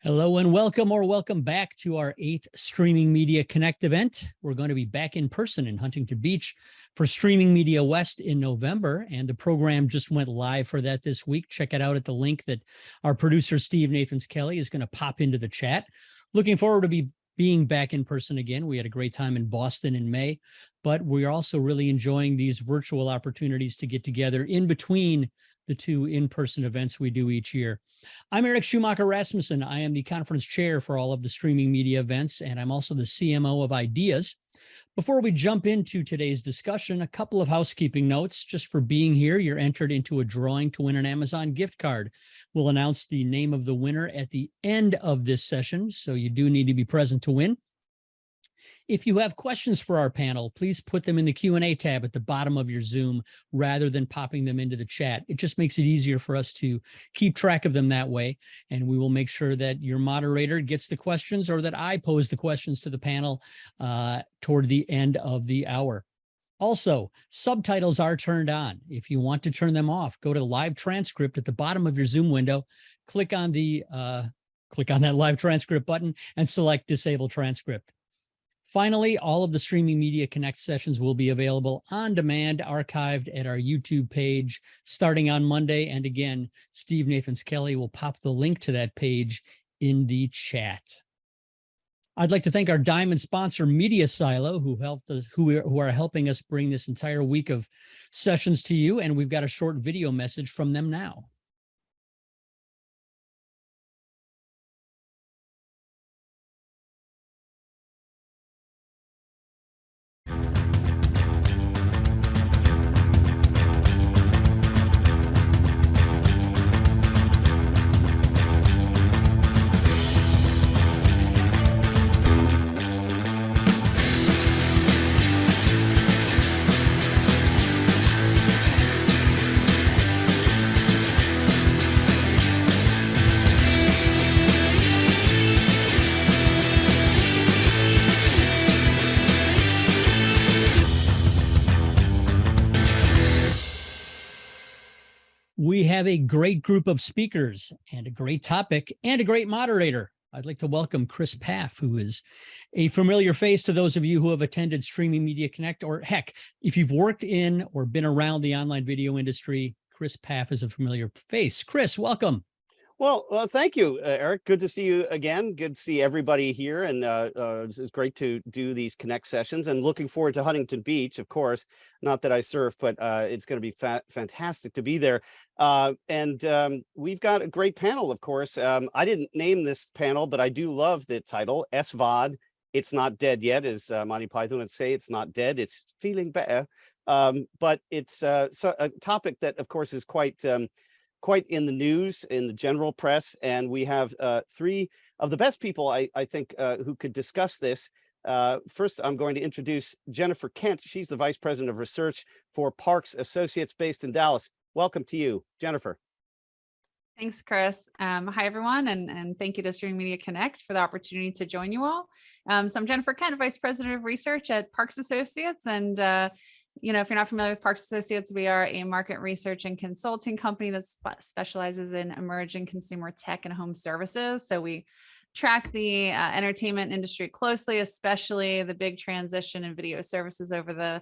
Hello and welcome or welcome back to our 8th Streaming Media Connect event. We're going to be back in person in Huntington Beach for Streaming Media West in November, and the program just went live for that this week. Check it out at the link that our producer, Steve Nathans-Kelly, is going to pop into the chat. Looking forward to being back in person again. We had a great time in Boston in May, but we're also really enjoying these virtual opportunities to get together in between the two in-person events we do each year. I'm Eric Schumacher Rasmussen. I am the conference chair for all of the streaming media events, and I'm also the CMO of Ideas. Before we jump into today's discussion, a couple of housekeeping notes. Just for being here, you're entered into a drawing to win an Amazon gift card. We'll announce the name of the winner at the end of this session, so you do need to be present to win. If you have questions for our panel, please put them in the Q&A tab at the bottom of your Zoom rather than popping them into the chat. It just makes it easier for us to keep track of them that way, and we will make sure that your moderator gets the questions or that I pose the questions to the panel toward the end of the hour. Also, subtitles are turned on. If you want to turn them off, go to live transcript at the bottom of your Zoom window, click on that live transcript button and select disable transcript. Finally, all of the Streaming Media Connect sessions will be available on demand, archived at our YouTube page starting on Monday. And again, Steve Nathans-Kelly will pop the link to that page in the chat. I'd like to thank our diamond sponsor, Media Silo, who are helping us bring this entire week of sessions to you. And we've got a short video message from them now. We have a great group of speakers and a great topic and a great moderator. I'd like to welcome Chris Pfaff, who is a familiar face to those of you who have attended Streaming Media Connect, or heck, if you've worked in or been around the online video industry, Chris Pfaff is a familiar face. Chris, welcome. Well, thank you, Eric. Good to see you again. Good to see everybody here. And it's great to do these Connect sessions, and looking forward to Huntington Beach, of course. Not that I surf, but it's going to be fantastic to be there. We've got a great panel, of course. I didn't name this panel, but I do love the title, SVOD. It's not dead yet, as Monty Python would say. It's not dead. It's feeling better. But it's a topic that, of course, is quite in the news, in the general press, and we have three of the best people, I think, who could discuss this. First, I'm going to introduce Jennifer Kent. She's the Vice President of Research for Parks Associates based in Dallas. Welcome to you, Jennifer. Thanks, Chris. Hi, everyone, and thank you to Streaming Media Connect for the opportunity to join you all. So I'm Jennifer Kent, Vice President of Research at Parks Associates, and if you're not familiar with Parks Associates, we are a market research and consulting company that specializes in emerging consumer tech and home services. So we track the entertainment industry closely, especially the big transition in video services over the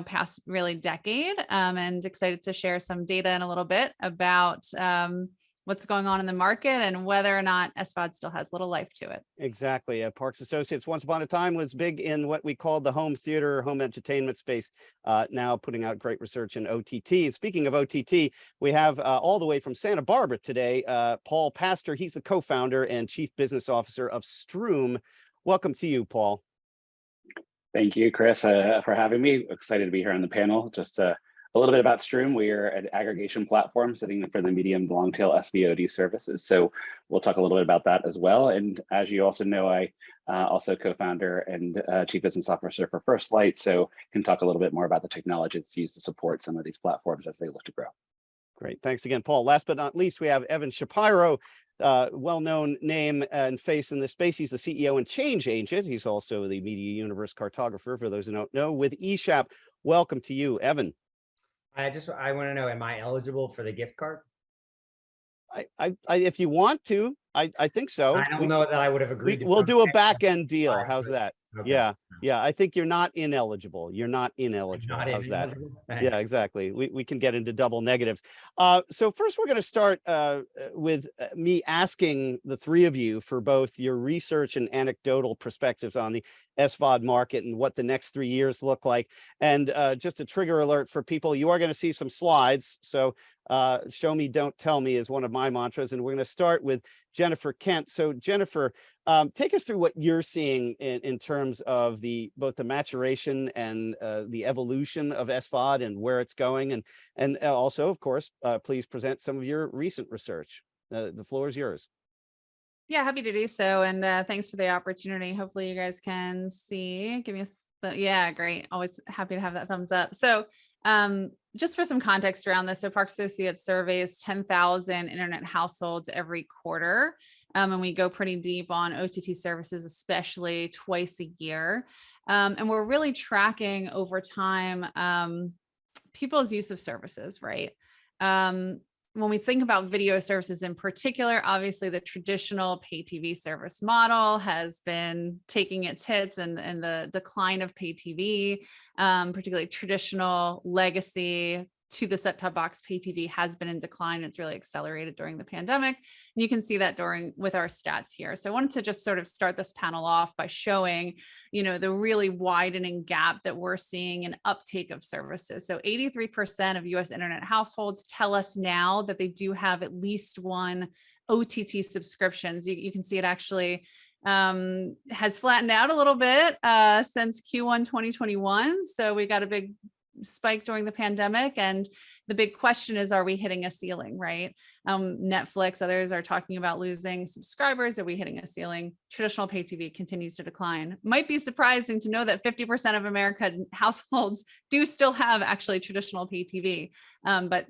past really decade, and excited to share some data in a little bit about what's going on in the market and whether or not SVOD still has little life to it. Exactly. Parks Associates once upon a time was big in what we called the home theater, home entertainment space, now putting out great research in OTT. And speaking of OTT, we have all the way from Santa Barbara today, Paul Pastor. He's the co-founder and chief business officer of Struum. Welcome to you, Paul. Thank you, Chris, for having me. Excited to be here on the panel. Just a little bit about Struum. We are an aggregation platform sitting for the medium to long tail SVOD services. So we'll talk a little bit about that as well. And as you also know, I also co-founder and chief business officer for First Light. So can talk a little bit more about the technology that's used to support some of these platforms as they look to grow. Great. Thanks again, Paul. Last but not least, we have Evan Shapiro, well-known name and face in this space. He's the CEO and change agent. He's also the media universe cartographer, for those who don't know, with ESHAP. Welcome to you, Evan. I want to know, am I eligible for the gift card? If you want to, I think so. I don't know that I would have agreed. We'll do a back end deal. Fine, How's but- that? Okay. Yeah. Yeah. I think you're not ineligible. You're not ineligible. Not How's that? ineligible? Yeah, Thanks. exactly. We can get into double negatives. So first we're going to start with me asking the three of you for both your research and anecdotal perspectives on the SVOD market and what the next 3 years look like. And just a trigger alert for people, you are going to see some slides. So show me, don't tell me is one of my mantras. And we're going to start with Jennifer Kent. So Jennifer, take us through what you're seeing in terms of both the maturation and the evolution of SVOD and where it's going. And also, of course, please present some of your recent research. The floor is yours. Yeah, happy to do so. And thanks for the opportunity. Hopefully you guys can see. Give me yeah, great. Always happy to have that thumbs up. So just for some context around this, so Parks Associates surveys 10,000 internet households every quarter. And we go pretty deep on OTT services, especially twice a year. And we're really tracking over time people's use of services, right? When we think about video services in particular, obviously the traditional pay TV service model has been taking its hits, and the decline of pay TV, particularly traditional legacy to the set-top box pay TV, has been in decline. It's really accelerated during the pandemic. And you can see that with our stats here. So I wanted to just sort of start this panel off by showing, the really widening gap that we're seeing in uptake of services. So 83% of US internet households tell us now that they do have at least one OTT subscriptions. You can see it actually has flattened out a little bit since Q1 2021. So we got a big spike during the pandemic, and the big question is, are we hitting a ceiling, right? Netflix, others are talking about losing subscribers. Are we hitting a ceiling? Traditional pay TV continues to decline. Might be surprising to know that 50% of American households do still have actually traditional pay TV, but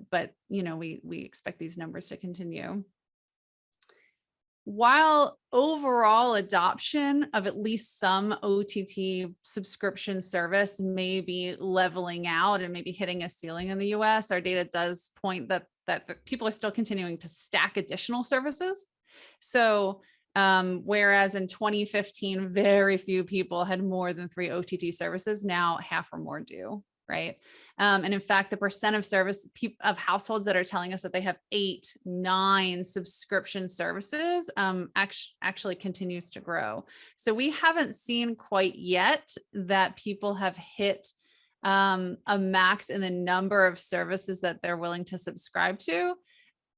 we expect these numbers to continue. While overall adoption of at least some OTT subscription service may be leveling out and maybe hitting a ceiling in the US, our data does point that the people are still continuing to stack additional services. So whereas in 2015, very few people had more than 3 OTT services, now half or more do. Right. And in fact, the percent of households that are telling us that they have 8, 9 subscription services actually continues to grow. So we haven't seen quite yet that people have hit a max in the number of services that they're willing to subscribe to.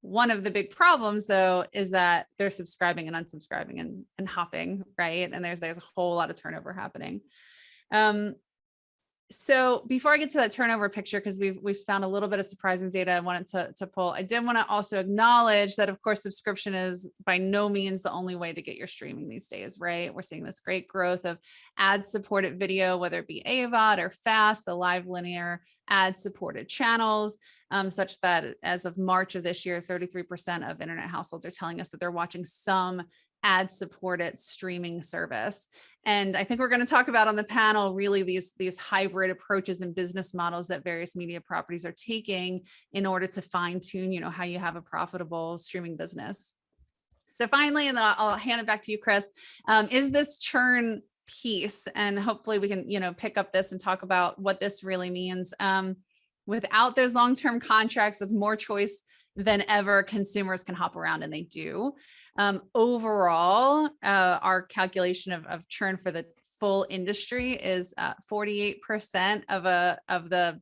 One of the big problems, though, is that they're subscribing and unsubscribing and hopping, right? And there's a whole lot of turnover happening. So before I get to that turnover picture, because we've found a little bit of surprising data I wanted to pull, I did want to also acknowledge that, of course, subscription is by no means the only way to get your streaming these days, right? We're seeing this great growth of ad-supported video, whether it be AVOD or FAST, the live linear ad-supported channels, such that as of March of this year, 33% of internet households are telling us that they're watching some ad-supported streaming service. And I think we're going to talk about on the panel really these hybrid approaches and business models that various media properties are taking in order to fine-tune, how you have a profitable streaming business. So finally, and then I'll hand it back to you, Chris, is this churn piece, and hopefully we can, pick up this and talk about what this really means. Without those long-term contracts with more choice than ever, consumers can hop around, and they do. Overall, our calculation of churn for the full industry is 48% of the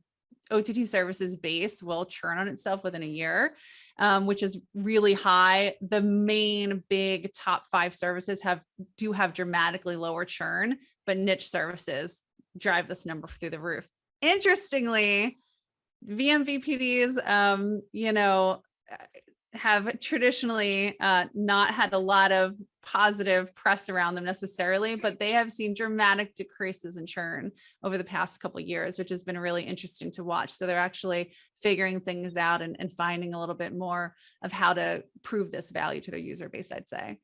OTT services base will churn on itself within a year, which is really high. The main big top 5 services do have dramatically lower churn, but niche services drive this number through the roof. Interestingly, vMVPDs, have traditionally not had a lot of positive press around them necessarily, but they have seen dramatic decreases in churn over the past couple of years, which has been really interesting to watch. So they're actually figuring things out and finding a little bit more of how to prove this value to their user base, I'd say.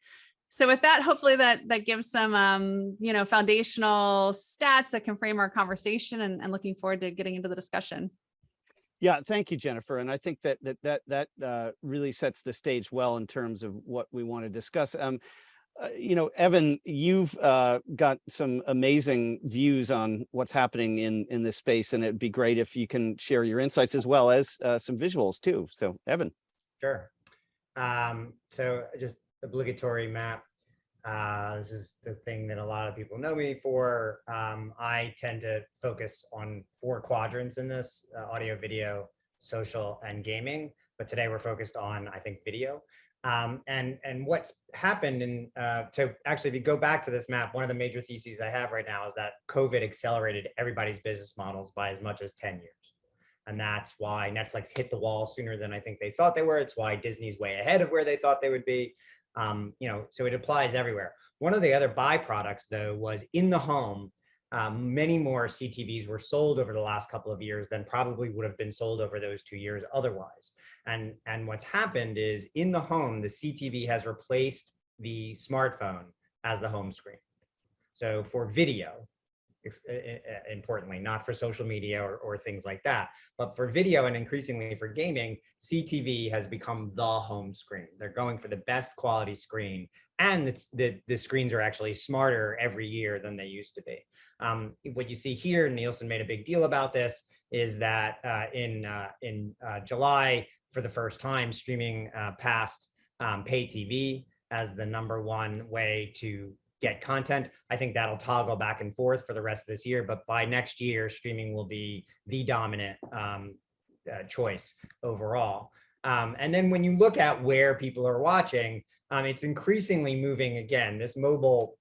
So with that, hopefully that gives some, foundational stats that can frame our conversation, and looking forward to getting into the discussion. Yeah, thank you, Jennifer. And I think that really sets the stage well in terms of what we want to discuss. Evan, you've got some amazing views on what's happening in this space, and it'd be great if you can share your insights as well as some visuals too. So, Evan. Sure. So just obligatory map. This is the thing that a lot of people know me for. I tend to focus on 4 quadrants in this: audio, video, social, and gaming. But today we're focused on, I think, video. And what's happened, so actually, if you go back to this map, one of the major theses I have right now is that COVID accelerated everybody's business models by as much as 10 years. And that's why Netflix hit the wall sooner than I think they thought they were. It's why Disney's way ahead of where they thought they would be. So it applies everywhere. One of the other byproducts, though, was in the home. Many more CTVs were sold over the last couple of years than probably would have been sold over those 2 years otherwise. And what's happened is in the home, the CTV has replaced the smartphone as the home screen. So for video, importantly, not for social media or things like that, but for video and increasingly for gaming, CTV has become the home screen. They're going for the best quality screen, and the screens are actually smarter every year than they used to be. What you see here, Nielsen made a big deal about this, is that in July, for the first time, streaming passed pay TV as the #1 way to get content. I think that'll toggle back and forth for the rest of this year, but by next year, streaming will be the dominant choice overall. And then when you look at where people are watching, it's increasingly moving again. This mobile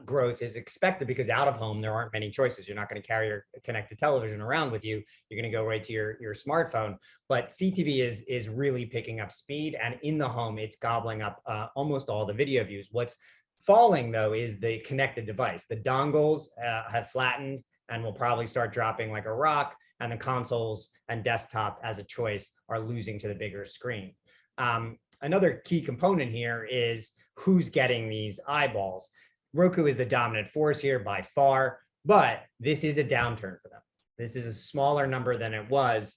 growth is expected because out of home, there aren't many choices. You're not going to carry your connected television around with you. You're going to go right to your smartphone. But CTV is really picking up speed, and in the home, it's gobbling up almost all the video views. What's falling, though, is the connected device. The dongles have flattened and will probably start dropping like a rock, and the consoles and desktop as a choice are losing to the bigger screen. Another key component here is who's getting these eyeballs. Roku is the dominant force here by far, but this is a downturn for them. This is a smaller number than it was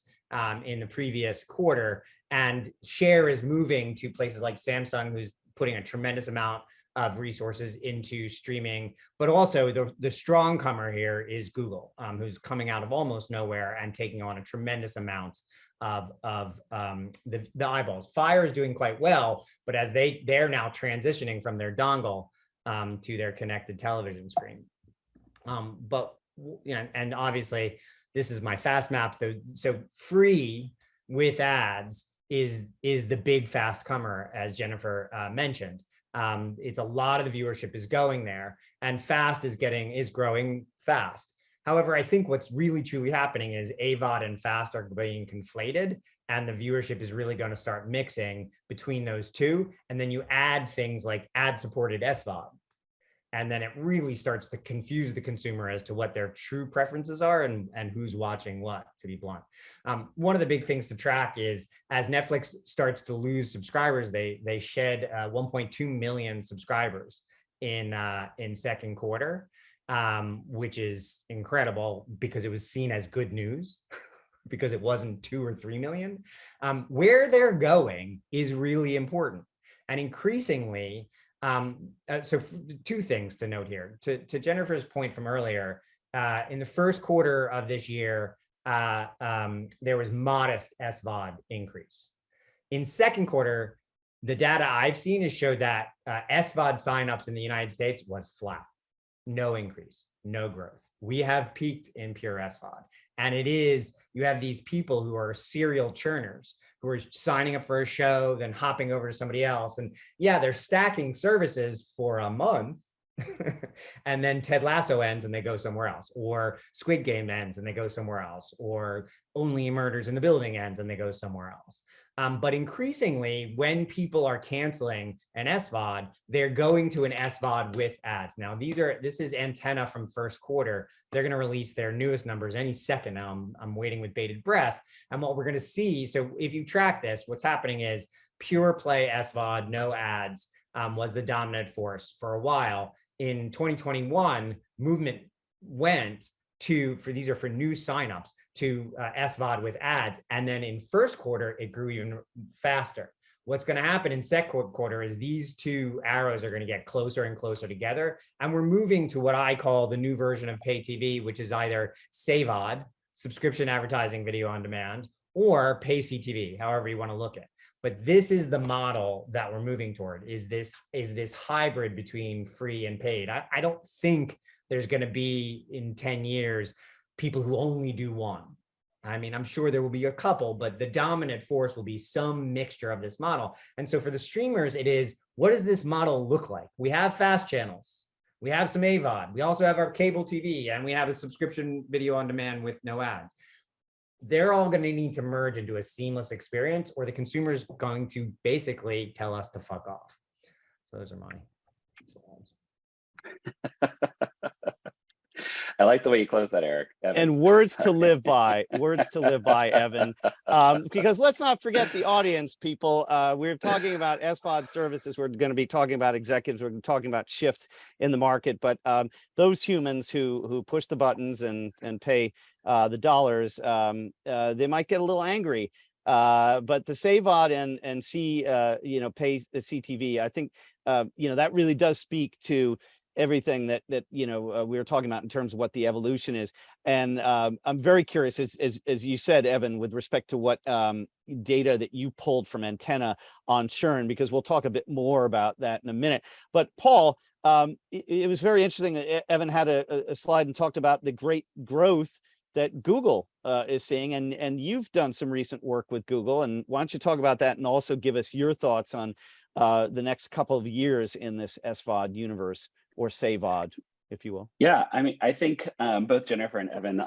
in the previous quarter, and share is moving to places like Samsung, who's putting a tremendous amount of resources into streaming, but also the strong comer here is Google, who's coming out of almost nowhere and taking on a tremendous amount of the eyeballs. Fire is doing quite well, but as they're now transitioning from their dongle to their connected television screen. And obviously this is my fast map. So free with ads is the big fast comer, as Jennifer mentioned. It's a lot of the viewership is going there, and fast is growing fast. However, I think what's really truly happening is AVOD and fast are being conflated, and the viewership is really going to start mixing between those two. And then you add things like ad-supported SVOD, and then it really starts to confuse the consumer as to what their true preferences are and who's watching what, to be blunt. One of the big things to track is as Netflix starts to lose subscribers, they shed 1.2 million subscribers in second quarter, which is incredible because it was seen as good news because it wasn't 2 or 3 million. Where they're going is really important. And increasingly, so 2 things to note here. To Jennifer's point from earlier, in the first quarter of this year, there was modest SVOD increase. In second quarter, the data I've seen has showed that SVOD signups in the United States was flat, no increase, no growth. We have peaked in pure SVOD. And you have these people who are serial churners who are signing up for a show, then hopping over to somebody else. And yeah, they're stacking services for a month. And then Ted Lasso ends and they go somewhere else, or Squid Game ends and they go somewhere else, or Only Murders in the Building ends and they go somewhere else. But increasingly, when people are canceling an SVOD, they're going to an SVOD with ads. Now, this is Antenna from first quarter. They're going to release their newest numbers any second now. I'm waiting with bated breath. And what we're going to see, so if you track this, what's happening is pure play SVOD, no ads, was the dominant force for a while. In 2021, movement went these are for new signups to SVOD with ads. And then in first quarter, it grew even faster. What's going to happen in second quarter is these two arrows are going to get closer and closer together. And we're moving to what I call the new version of pay TV, which is either SVOD, subscription advertising video on demand, or pay CTV, however you want to look at it. But this is the model that we're moving toward, is this hybrid between free and paid. I don't think there's going to be in 10 years people who only do one. I mean, I'm sure there will be a couple, but the dominant force will be some mixture of this model. And so for the streamers, it is, what does this model look like? We have fast channels. We have some AVOD. We also have our cable TV, and we have a subscription video on demand with no ads. They're all going to need to merge into a seamless experience, or the consumer is going to basically tell us to fuck off. So those are my slides. I like the way you close that, Eric. Evan. And words to live by, Evan. Because let's not forget the audience, people. We're talking about SVOD services. We're going to be talking about executives. We're talking about shifts in the market. But those humans who push the buttons and pay the dollars, they might get a little angry. But the SVOD and pay the CTV, I think, that really does speak to everything that we were talking about in terms of what the evolution is. And I'm very curious, as you said, Evan, with respect to what data that you pulled from Antenna on churn, because we'll talk a bit more about that in a minute. But Paul, it was very interesting. Evan had a slide and talked about the great growth that Google is seeing, and you've done some recent work with Google. And why don't you talk about that and also give us your thoughts on the next couple of years in this SVOD universe, or SVOD, if you will. Yeah, I mean, I think both Jennifer and Evan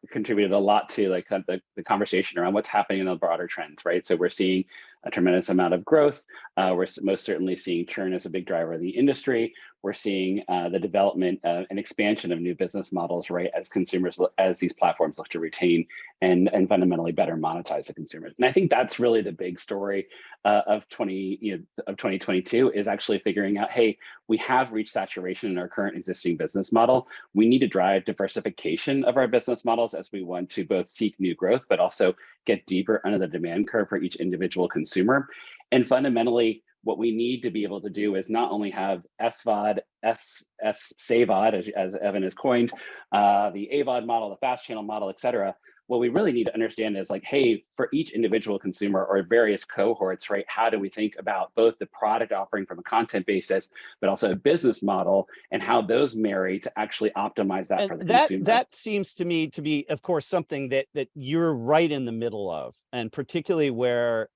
contributed a lot to the conversation around what's happening in the broader trends, right? So we're seeing a tremendous amount of growth. We're most certainly seeing churn as a big driver of the industry. We're seeing the development and expansion of new business models, right, as these platforms look to retain and fundamentally better monetize the consumers. And I think that's really the big story of 2022, is actually figuring out, hey, we have reached saturation in our current existing business model. We need to drive diversification of our business models as we want to both seek new growth, but also get deeper under the demand curve for each individual consumer. And fundamentally, what we need to be able to do is not only have SVOD, SVOD, as Evan has coined, the AVOD model, the fast channel model, et cetera. What we really need to understand is hey, for each individual consumer or various cohorts, right, how do we think about both the product offering from a content basis, but also a business model, and how those marry to actually optimize that for the consumer? That seems to me to be, of course, something that you're right in the middle of, and particularly where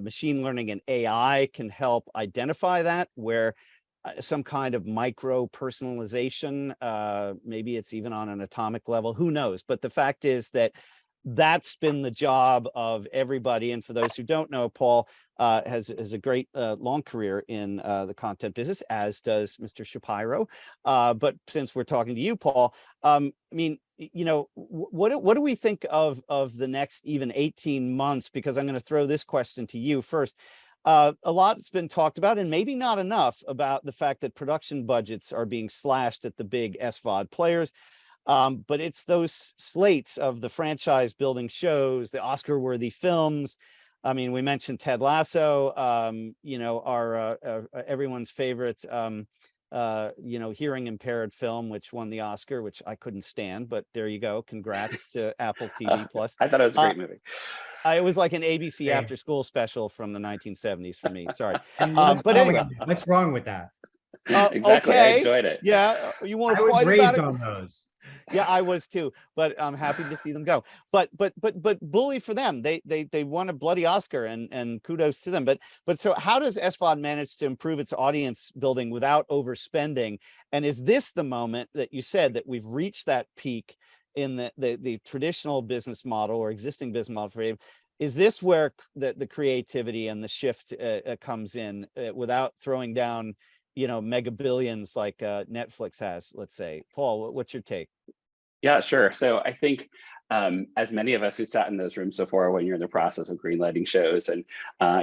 machine learning and AI can help identify that, where some kind of micro personalization, maybe it's even on an atomic level, who knows? But the fact is that that's been the job of everybody. And for those who don't know, Paul has a great long career in the content business, as does Mr. Shapiro. But since we're talking to you, Paul, I mean, what do we think of the next even 18 months? Because I'm going to throw this question to you first. A lot's been talked about, and maybe not enough, about the fact that production budgets are being slashed at the big SVOD players. But it's those slates of the franchise building shows, the Oscar-worthy films. I mean, we mentioned Ted Lasso, our everyone's favorite, hearing impaired film, which won the Oscar, which I couldn't stand, but there you go. Congrats to Apple TV Plus. I thought it was a great movie. It was like an ABC after school special from the 1970s for me. Sorry. But anyway, what's wrong with that? Exactly. Okay. I enjoyed it. Yeah. You want to I was fight raised about on those. Yeah, I was too, but I'm happy to see them go. But bully for them. They won a bloody Oscar, and kudos to them. But so how does SVOD manage to improve its audience building without overspending? And is this the moment that you said that we've reached that peak in the traditional business model or existing business model for you? Is this where the creativity and the shift comes in without throwing down, mega billions like Netflix has, let's say? Paul, what's your take? Yeah, sure. So I think as many of us who sat in those rooms before, when you're in the process of greenlighting shows and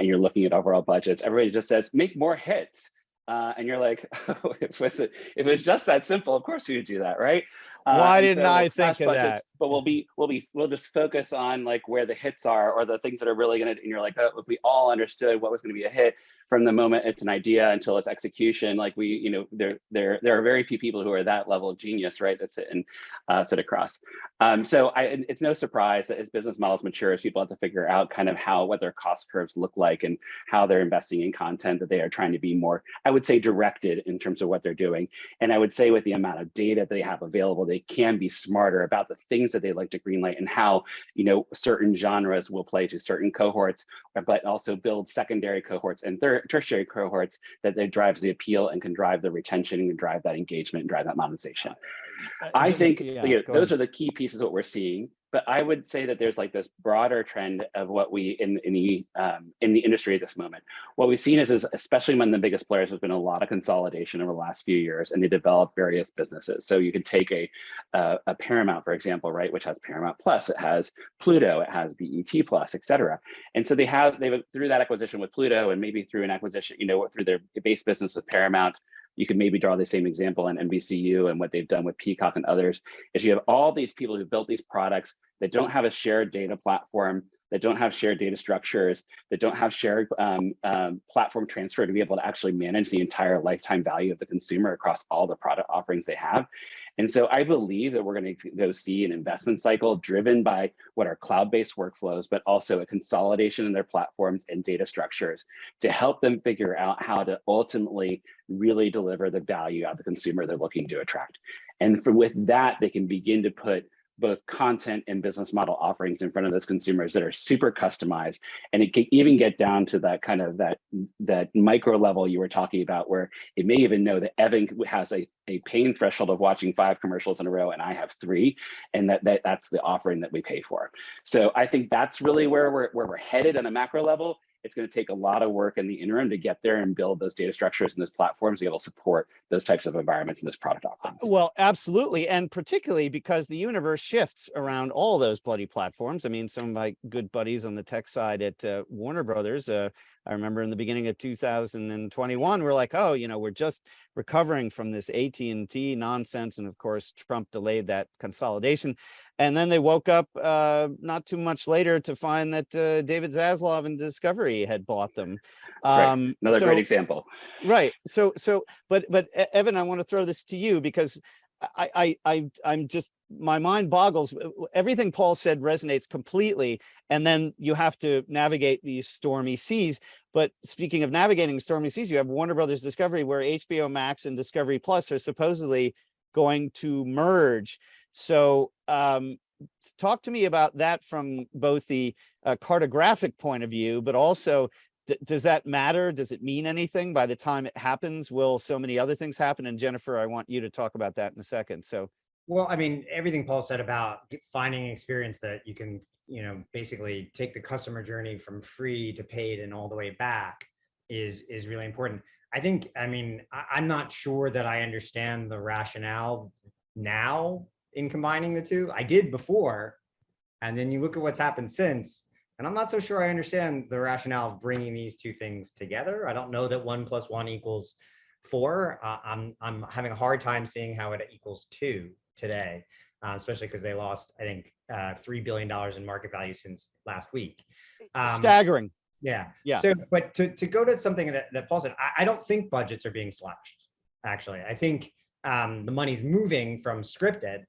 you're looking at overall budgets, everybody just says, make more hits. And you're like, oh, if it was just that simple, of course we would do that, right? Why And didn't so I we'll think slash of budgets, that? but we'll just focus on like where the hits are, or the things that are really going to, and you're like, oh, if we all understood what was going to be a hit from the moment it's an idea until it's execution, like we, you know, there are very few people who are that level of genius, right, that sit across. So it's no surprise that as business models mature, as people have to figure out kind of what their cost curves look like and how they're investing in content, that they are trying to be more, I would say, directed in terms of what they're doing. And I would say with the amount of data they have available, they can be smarter about the things that they like to greenlight and how, you know, certain genres will play to certain cohorts, but also build secondary cohorts and tertiary cohorts that drives the appeal and can drive the retention and drive that engagement and drive that monetization. I think those are the key pieces of what we're seeing. But I would say that there's like this broader trend of what we in the industry at this moment. What we've seen is especially among the biggest players, there's been a lot of consolidation over the last few years, and they developed various businesses. So you can take a Paramount, for example, right, which has Paramount Plus, it has Pluto, it has BET Plus, et cetera. And so they've through that acquisition with Pluto, and maybe through an acquisition, you know, through their base business with Paramount. You could maybe draw the same example on NBCU and what they've done with Peacock and others, is you have all these people who built these products that don't have a shared data platform, that don't have shared data structures, that don't have shared platform transfer to be able to actually manage the entire lifetime value of the consumer across all the product offerings they have. And so I believe that we're going to go see an investment cycle driven by what are cloud-based workflows, but also a consolidation in their platforms and data structures to help them figure out how to ultimately really deliver the value of the consumer they're looking to attract. And with that, they can begin to put both content and business model offerings in front of those consumers that are super customized. And it can even get down to that kind of that micro level you were talking about, where it may even know that Evan has a pain threshold of watching 5 commercials in a row and I have 3, and that's the offering that we pay for. So I think that's really where we're headed on a macro level. It's going to take a lot of work in the interim to get there and build those data structures and those platforms to be able to support those types of environments and those product offerings. Well, absolutely. And particularly because the universe shifts around all those bloody platforms. I mean, some of my good buddies on the tech side at Warner Brothers, I remember in the beginning of 2021, we're like, oh, you know, we're just recovering from this AT&T nonsense. And of course, Trump delayed that consolidation. And then they woke up not too much later to find that David Zaslav and Discovery had bought them. Right. Another great example. Right. But Evan, I want to throw this to you because I'm just, my mind boggles. Everything Paul said resonates completely. And then you have to navigate these stormy seas. But speaking of navigating stormy seas, you have Warner Brothers Discovery, where HBO Max and Discovery Plus are supposedly going to merge. So talk to me about that from both the cartographic point of view, but also, does that matter? Does it mean anything by the time it happens? Will so many other things happen? And Jennifer, I want you to talk about that in a second. So, well, I mean, everything Paul said about finding an experience that you can, you know, basically take the customer journey from free to paid and all the way back is really important. I think, I mean, I'm not sure that I understand the rationale now in combining the two. I did before, and then you look at what's happened since, and I'm not so sure I understand the rationale of bringing these two things together. I don't know that 1 + 1 = 4. I'm having a hard time seeing how it equals 2 today, especially because they lost, I think, $3 billion in market value since last week. Staggering. Yeah. Yeah. So, but to go to something that Paul said, I don't think budgets are being slashed. Actually, I think the money's moving from scripted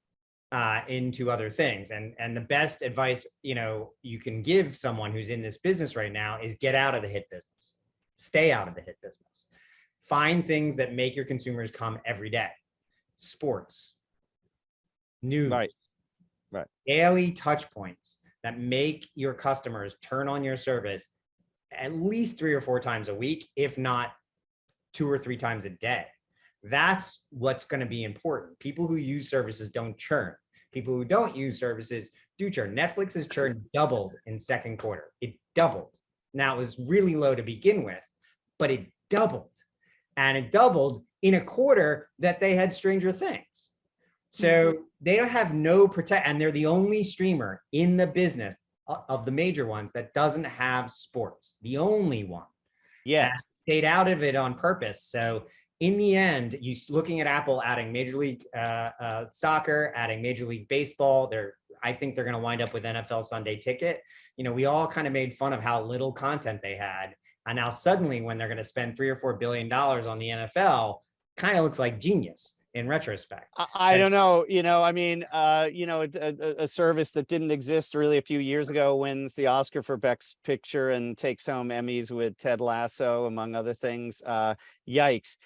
into other things, and the best advice, you know, you can give someone who's in this business right now is get out of the hit business, stay out of the hit business, find things that make your consumers come every day, sports, news, right, daily touch points that make your customers turn on your service at least 3 or 4 times a week, if not 2 or 3 times a day. That's what's going to be important. People who use services don't churn. People who don't use services do churn. Netflix's churn doubled in second quarter. It doubled. Now, it was really low to begin with, but it doubled. And it doubled in a quarter that they had Stranger Things. So they don't have no protect, and they're the only streamer in the business of the major ones that doesn't have sports. The only one. Yeah. Stayed out of it on purpose. So in the end, looking at Apple adding Major League Soccer, adding Major League Baseball, I think they're going to wind up with NFL Sunday Ticket. You know, we all kind of made fun of how little content they had. And now suddenly when they're going to spend $3 or $4 billion on the NFL, kind of looks like genius in retrospect. I don't know, I mean, a service that didn't exist really a few years ago wins the Oscar for Best Picture and takes home Emmys with Ted Lasso, among other things. Yikes.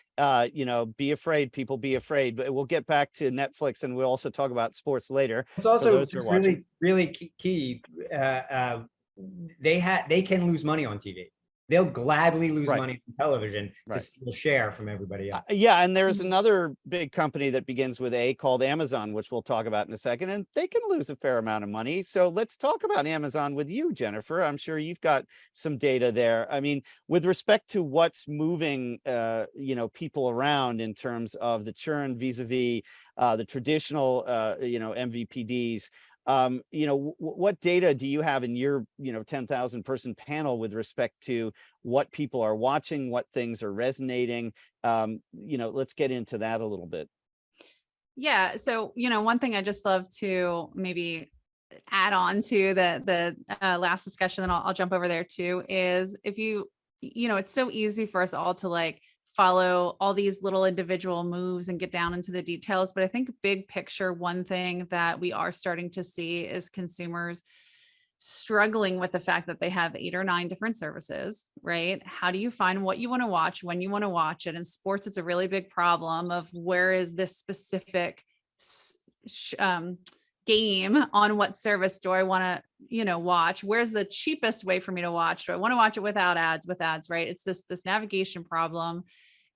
Be afraid, people, be afraid. But we'll get back to Netflix, and we'll also talk about sports later. It's also really, really key. They can lose money on TV. They'll gladly lose money on television to steal share from everybody else. Yeah, and there's another big company that begins with A called Amazon, which we'll talk about in a second, and they can lose a fair amount of money. So let's talk about Amazon with you, Jennifer. I'm sure you've got some data there. I mean, with respect to what's moving, people around in terms of the churn vis-a-vis the traditional, MVPDs. What data do you have in your, 10,000 person panel with respect to what people are watching, what things are resonating? Let's get into that a little bit. Yeah. So, one thing I just love to maybe add on to the last discussion, and I'll jump over there too, is if it's so easy for us all to follow all these little individual moves and get down into the details. But I think big picture, one thing that we are starting to see is consumers struggling with the fact that they have 8 or 9 different services, right? How do you find what you want to watch when you want to watch it? In sports, it's a really big problem of where is this specific game on what service do I want to, watch? Where's the cheapest way for me to watch? Do I want to watch it without ads, with ads, right? It's this navigation problem.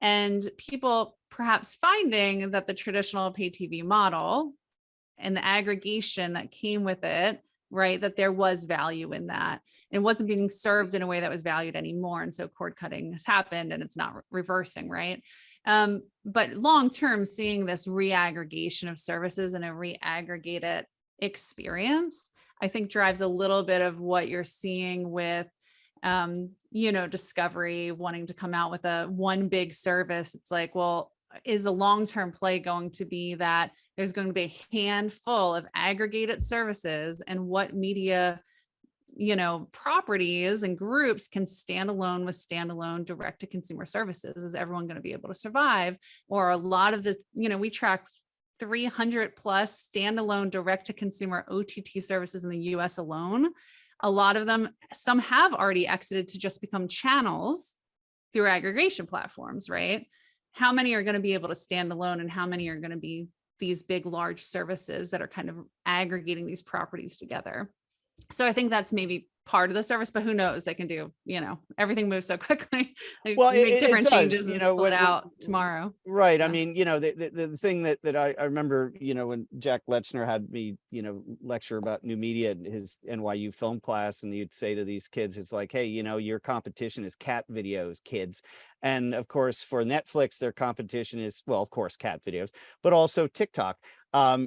And people perhaps finding that the traditional pay TV model and the aggregation that came with it, right, that there was value in that. It wasn't being served in a way that was valued anymore. And so cord cutting has happened and it's not reversing, right? But long-term, seeing this reaggregation of services and a reaggregated experience, I think drives a little bit of what you're seeing with Discovery wanting to come out with one big service. It's like, well, is the long-term play going to be that there's going to be a handful of aggregated services, and what media, properties and groups can stand alone with standalone direct-to-consumer services? Is everyone going to be able to survive? Or a lot of this, we track 300 plus standalone direct-to-consumer OTT services in the US alone. A lot of them, some have already exited to just become channels through aggregation platforms, right? How many are going to be able to stand alone, and how many are going to be these big, large services that are kind of aggregating these properties together? So I think that's maybe part of the service, but who knows? They can do, everything moves so quickly. Well, make different changes and split out tomorrow. Right. Yeah. I mean, the thing that I remember, when Jack Lechner had me, lecture about new media in his NYU film class, and you'd say to these kids, it's like, hey, your competition is cat videos, kids. And of course, for Netflix, their competition is, well, of course, cat videos, but also TikTok.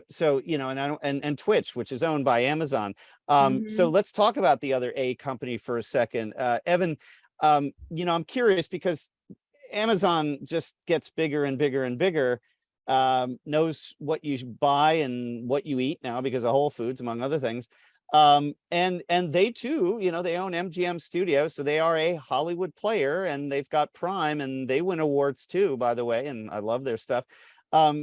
So, and Twitch, which is owned by Amazon. So let's talk about the other A company for a second. Evan, I'm curious because Amazon just gets bigger and bigger and bigger, knows what you buy and what you eat now because of Whole Foods, among other things. And they too, they own MGM Studios, so they are a Hollywood player, and they've got Prime, and they win awards too, by the way, and I love their stuff. But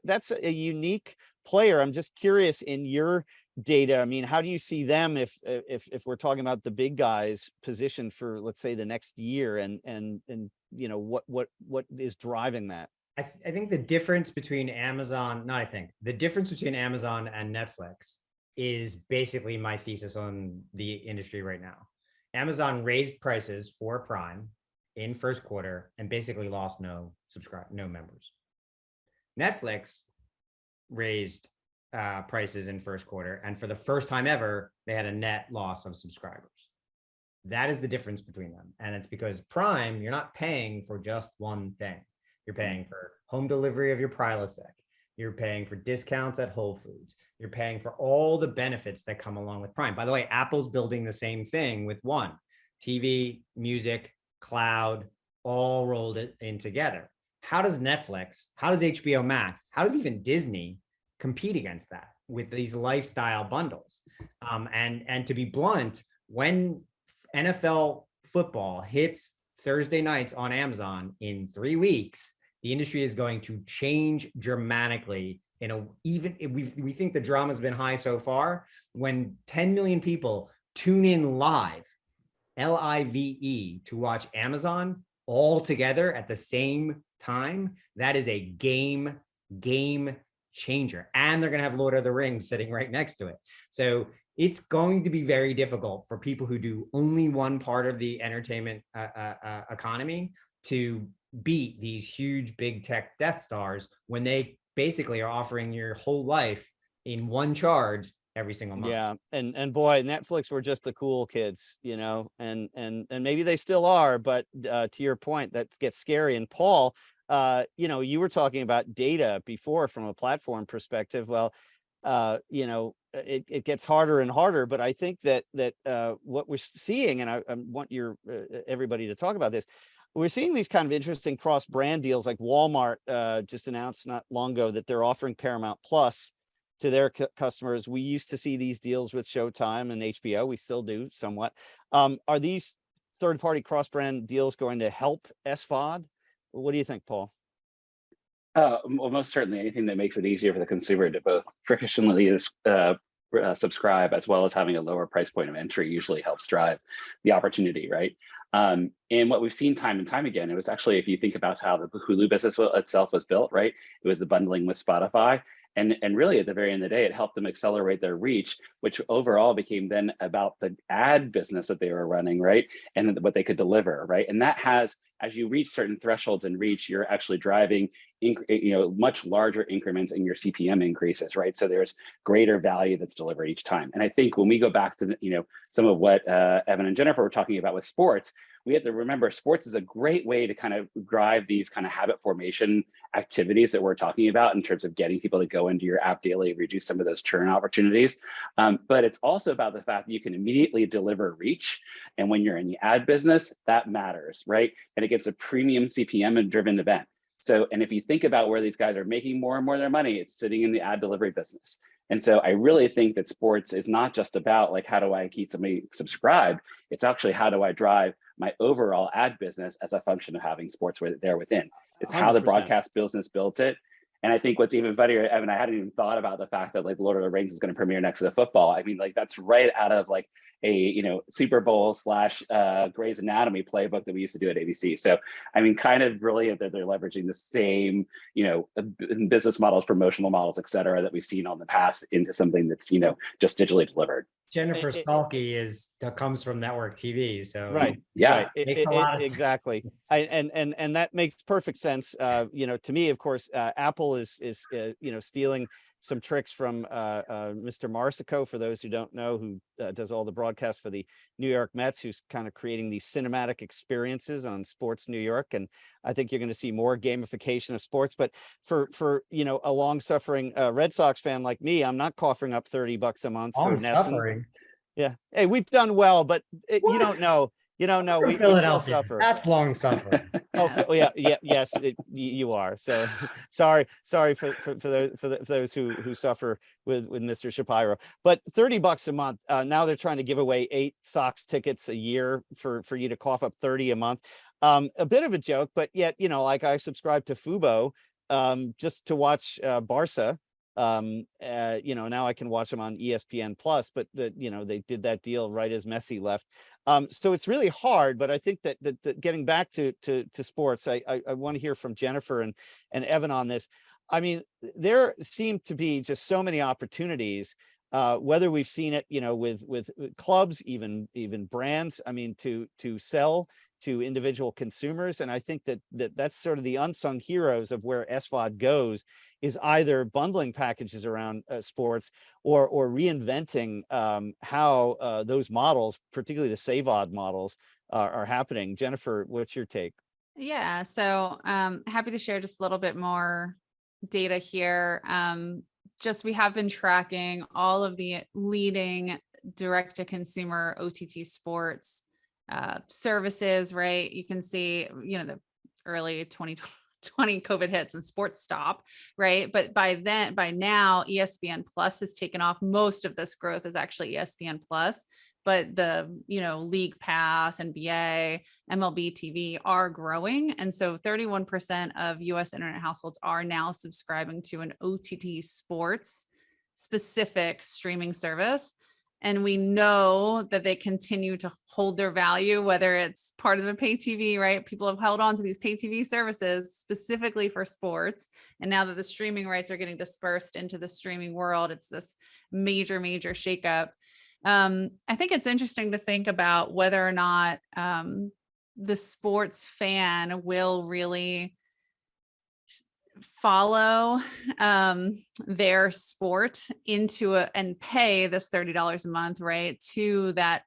that's a unique player. I'm just curious, in your data, I mean, how do you see them if we're talking about the big guys positioned for, let's say, the next year, and what is driving that? I think the difference between Amazon, the difference between Amazon and Netflix is basically my thesis on the industry right now. Amazon raised prices for Prime in first quarter and basically lost no members. Netflix raised prices in first quarter, and for the first time ever, they had a net loss of subscribers. That is the difference between them. And it's because Prime, you're not paying for just one thing. You're paying for home delivery of your Prilosec. You're paying for discounts at Whole Foods. You're paying for all the benefits that come along with Prime. By the way, Apple's building the same thing with One: TV, music, cloud, all rolled in together. How does Netflix, how does HBO Max, how does even Disney compete against that with these lifestyle bundles? And to be blunt, when NFL football hits Thursday nights on Amazon in 3 weeks, the industry is going to change dramatically. Even if we think the drama's been high so far, when 10 million people tune in live, LIVE, to watch Amazon all together at the same time, that is a game changer. And they're going to have Lord of the Rings sitting right next to it. So it's going to be very difficult for people who do only one part of the entertainment economy to beat these huge big tech Death Stars when they basically are offering your whole life in one charge every single month. Yeah, and boy, Netflix were just the cool kids, and maybe they still are, but to your point, that gets scary. And Paul, you were talking about data before from a platform perspective. Well, it gets harder and harder, but I think that what we're seeing, and I want everybody to talk about this. We're seeing these kind of interesting cross-brand deals, like Walmart just announced not long ago that they're offering Paramount Plus to their customers. We used to see these deals with Showtime and HBO. We still do somewhat. Are these third-party cross-brand deals going to help SVOD? What do you think, Paul? Well, most certainly anything that makes it easier for the consumer to both frictionlessly subscribe, as well as having a lower price point of entry, usually helps drive the opportunity, right? And what we've seen time and time again, it was actually, if you think about how the Hulu business itself was built, right? It was the bundling with Spotify. And really at the very end of the day, it helped them accelerate their reach, which overall became then about the ad business that they were running, right? And what they could deliver, right? And that has, as you reach certain thresholds and reach, you're actually driving much larger increments in your CPM increases, right? So there's greater value that's delivered each time. And I think when we go back to some of what Evan and Jennifer were talking about with sports, we have to remember sports is a great way to kind of drive these kind of habit formation activities that we're talking about in terms of getting people to go into your app daily, reduce some of those churn opportunities. But it's also about the fact that you can immediately deliver reach. And when you're in the ad business, that matters, right? And it gets a premium CPM and driven event. So, and if you think about where these guys are making more and more of their money, it's sitting in the ad delivery business. And so I really think that sports is not just about like, how do I keep somebody subscribed? It's actually, how do I drive my overall ad business as a function of having sports there within? It's 100%. How the broadcast business built it. And I think what's even funnier, Evan, I hadn't even thought about the fact that like Lord of the Rings is going to premiere next to the football. I mean, like that's right out of like a Super Bowl / Grey's Anatomy playbook that we used to do at ABC. So I mean, kind of brilliant that they're leveraging the same business models, promotional models, et cetera, that we've seen on the past into something that's just digitally delivered. Jennifer Stalky comes from network TV, so right, yeah, right. Makes a lot of exactly. And that makes perfect sense. To me, of course, Apple is stealing some tricks from Mr. Marsico, for those who don't know, who does all the broadcasts for the New York Mets, who's kind of creating these cinematic experiences on Sports New York. And I think you're going to see more gamification of sports. But for a long-suffering Red Sox fan like me, I'm not coughing up $30 a month for NESN. Yeah. Hey, we've done well, but you don't know. You don't know. We still suffer. That's long suffering. Oh yeah, yes, you are. So sorry for those who suffer with Mr. Shapiro. But $30 a month. Now they're trying to give away 8 Sox tickets a year for you to cough up 30 a month. A bit of a joke, but yet like I subscribe to Fubo just to watch Barca. Now I can watch them on ESPN Plus, but they did that deal right as Messi left. So it's really hard, but I think that getting back to sports, I want to hear from Jennifer and Evan on this. I mean, there seem to be just so many opportunities, whether we've seen it, with clubs, even brands, I mean, to sell to individual consumers. And I think that's sort of the unsung heroes of where SVOD goes, is either bundling packages around sports or reinventing how those models, particularly the SVOD models, are happening. Jennifer, what's your take? Yeah, so happy to share just a little bit more data here. We have been tracking all of the leading direct-to-consumer OTT sports services, right? You can see, the early 2020 COVID hits and sports stop, right? But by now, ESPN Plus has taken off. Most of this growth is actually ESPN Plus, but the, League Pass, NBA, MLB TV are growing. And so 31% of US internet households are now subscribing to an OTT sports specific streaming service. And we know that they continue to hold their value, whether it's part of a pay TV, right? People have held on to these pay TV services specifically for sports. And now that the streaming rights are getting dispersed into the streaming world, it's this major, major shakeup. I think it's interesting to think about whether or not the sports fan will really follow their sport into and pay this $30 a month, right, to that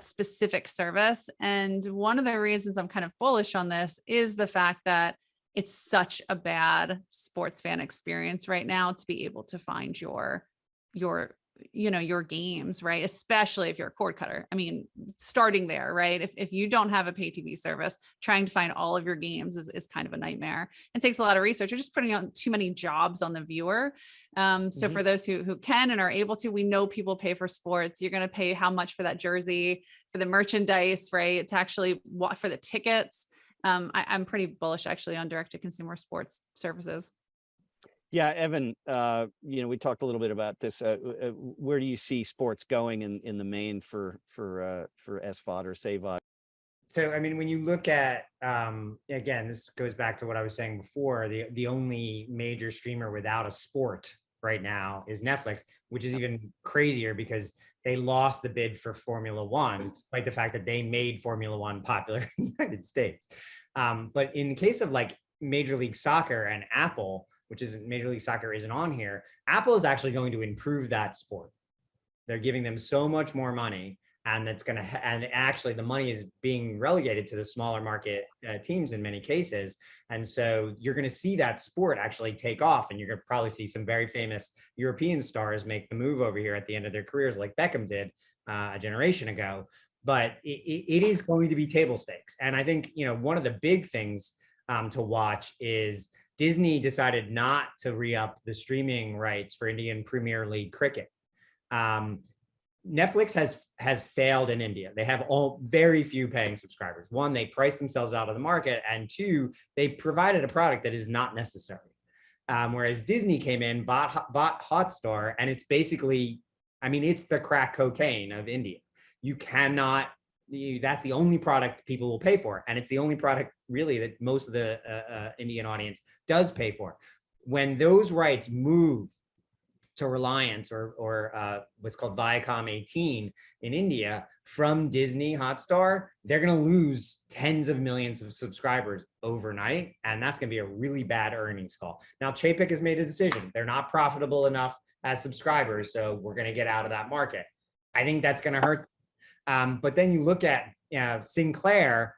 specific service. And one of the reasons I'm kind of bullish on this is the fact that it's such a bad sports fan experience right now to be able to find your games, right? Especially if you're a cord cutter. I mean, starting there, right? If you don't have a pay TV service, trying to find all of your games is kind of a nightmare. It takes a lot of research. You're just putting out too many jobs on the viewer. So for those who can and are able to, we know people pay for sports. You're going to pay how much for that jersey, for the merchandise, right? It's actually what for the tickets. I'm pretty bullish actually on direct to consumer sports services. Yeah, Evan, we talked a little bit about this. Where do you see sports going in the main for SVOD or SVOD? So, I mean, when you look at, again, this goes back to what I was saying before, the only major streamer without a sport right now is Netflix, which is even crazier because they lost the bid for Formula One, despite the fact that they made Formula One popular in the United States. But in the case of like Major League Soccer and Apple, which is Major League Soccer isn't on here, Apple is actually going to improve that sport. They're giving them so much more money, and that's going to, and actually the money is being relegated to the smaller market teams in many cases. And so you're going to see that sport actually take off, and you're going to probably see some very famous European stars make the move over here at the end of their careers, like Beckham did a generation ago. But it is going to be table stakes. And I think, one of the big things to watch is Disney decided not to re-up the streaming rights for Indian Premier League cricket. Netflix has failed in India. They have very few paying subscribers. One, they price themselves out of the market, and two, they provided a product that is not necessary. Whereas Disney came in, bought Hotstar, and it's basically, it's the crack cocaine of India. You cannot. That's the only product people will pay for. And it's the only product really that most of the Indian audience does pay for. When those rights move to Reliance or what's called Viacom 18 in India from Disney Hotstar, they're going to lose tens of millions of subscribers overnight. And that's going to be a really bad earnings call. Now, Chapek has made a decision. They're not profitable enough as subscribers, so we're going to get out of that market. I think that's going to hurt. But then you look at Sinclair,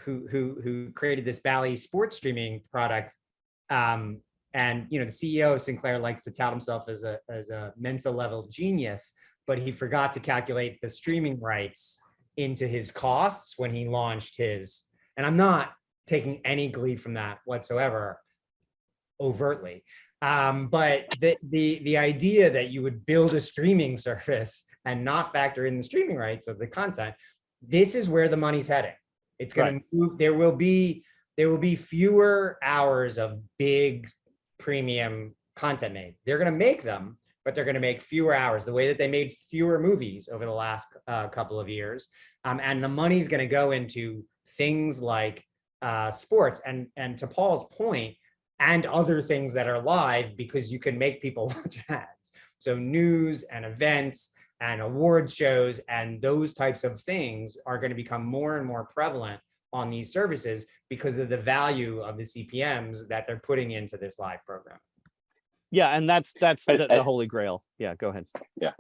who created this Bally sports streaming product, and the CEO of Sinclair likes to tout himself as a Mensa level genius, but he forgot to calculate the streaming rights into his costs when he launched his. And I'm not taking any glee from that whatsoever, overtly. But the idea that you would build a streaming service and not factor in the streaming rights of the content, this is where the money's heading. It's going to move. There will be fewer hours of big premium content made. They're going to make them, but they're going to make fewer hours, the way that they made fewer movies over the last couple of years. And the money's going to go into things like sports. And to Paul's point, and other things that are live, because you can make people watch ads. So news and events and award shows and those types of things are going to become more and more prevalent on these services because of the value of the CPMs that they're putting into this live program. Yeah, and that's the holy grail. Yeah, go ahead. Yeah.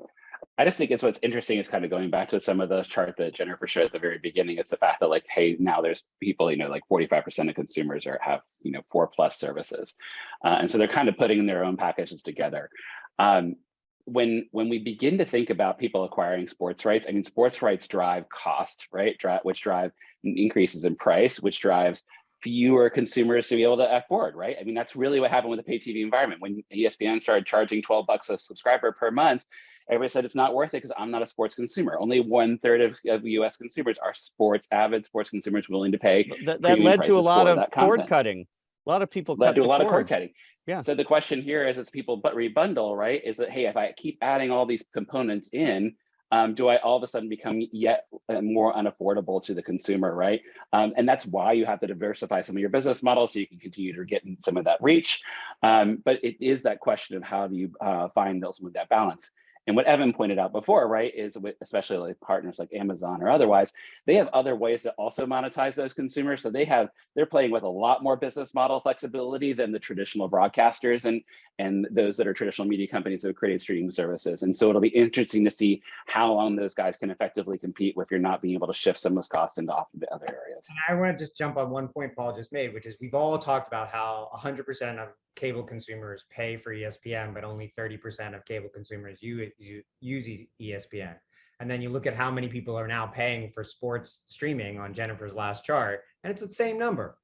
I just think what's interesting is kind of going back to some of the chart that Jennifer showed at the very beginning. It's the fact that hey, now there's people, like 45% of consumers have 4+ services. And so they're kind of putting their own packages together. when we begin to think about people acquiring sports rights, I mean, sports rights drive cost, right? Which drive increases in price, which drives fewer consumers to be able to afford, right? I mean, that's really what happened with the pay TV environment. When ESPN started charging $12 a subscriber per month, everybody said it's not worth it because I'm not a sports consumer. Only 1/3 of US consumers are avid sports consumers willing to pay. That led to a lot of cord cutting. A lot of people led cut to the a lot of cord cord. cutting. Yeah. So the question here is, as people rebundle, right? Is that, hey, if I keep adding all these components in, do I all of a sudden become yet more unaffordable to the consumer, right? And that's why you have to diversify some of your business models so you can continue to get in some of that reach. But it is that question of how do you find that balance. And what Evan pointed out before, right, is especially like partners like Amazon or otherwise, they have other ways to also monetize those consumers. So they're playing with a lot more business model flexibility than the traditional broadcasters and those that are traditional media companies that have created streaming services. And so it'll be interesting to see how long those guys can effectively compete if you're not being able to shift some of those costs into other areas. I want to just jump on one point Paul just made, which is we've all talked about how 100% of cable consumers pay for ESPN, but only 30% of cable consumers use ESPN. And then you look at how many people are now paying for sports streaming on Jennifer's last chart, and it's the same number.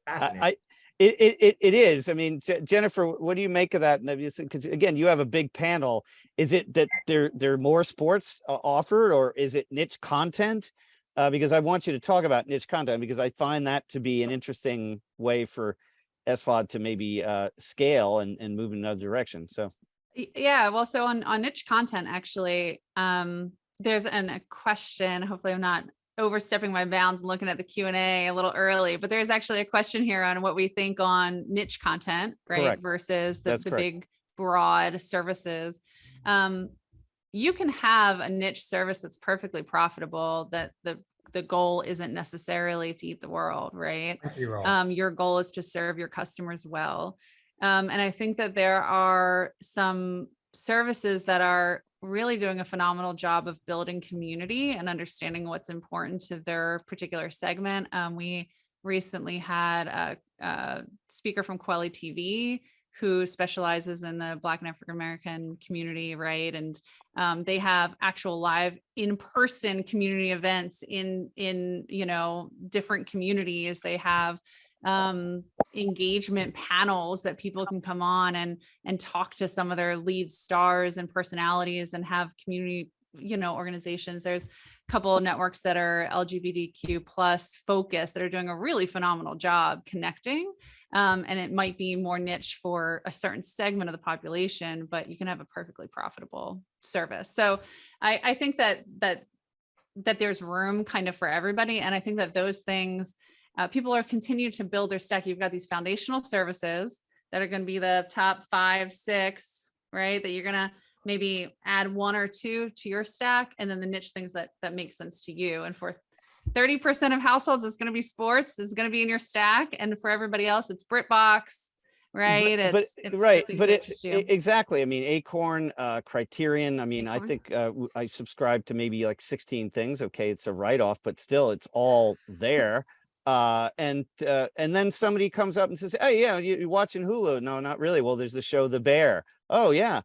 Fascinating. It is. I mean, Jennifer, what do you make of that? Because again, you have a big panel. Is it that there are more sports offered, or is it niche content? Because I want you to talk about niche content, because I find that to be an interesting way for SVOD to maybe scale and move in another direction. So yeah, well, so on niche content, actually, there's a question. Hopefully I'm not overstepping my bounds and looking at the Q&A a little early, but there's actually a question here on what we think on niche content, right? Correct. Versus the big broad services. You can have a niche service that's perfectly profitable, that the goal isn't necessarily to eat the world, right? Your goal is to serve your customers well. And I think that there are some services that are really doing a phenomenal job of building community and understanding what's important to their particular segment. We recently had a speaker from Quelly TV who specializes in the Black and African American community, right? And they have actual live in-person community events in different communities. They have engagement panels that people can come on and talk to some of their lead stars and personalities and have community organizations. There's a couple of networks that are LGBTQ plus focused that are doing a really phenomenal job connecting. And it might be more niche for a certain segment of the population, but you can have a perfectly profitable service. So I think that there's room kind of for everybody. And I think that those things, people are continuing to build their stack. You've got these foundational services that are going to be the top 5, 6, right? That you're going to maybe add 1 or 2 to your stack, and then the niche things that make sense to you. And for 30% of households, it's going to be sports. It's going to be in your stack, and for everybody else, it's BritBox, right? Exactly. I mean, Acorn, Criterion. I mean, Acorn. I think I subscribe to maybe like 16 things. Okay, it's a write-off, but still, it's all there. And then somebody comes up and says, "Hey, yeah, you're watching Hulu?" No, not really. Well, there's the show The Bear. Oh yeah.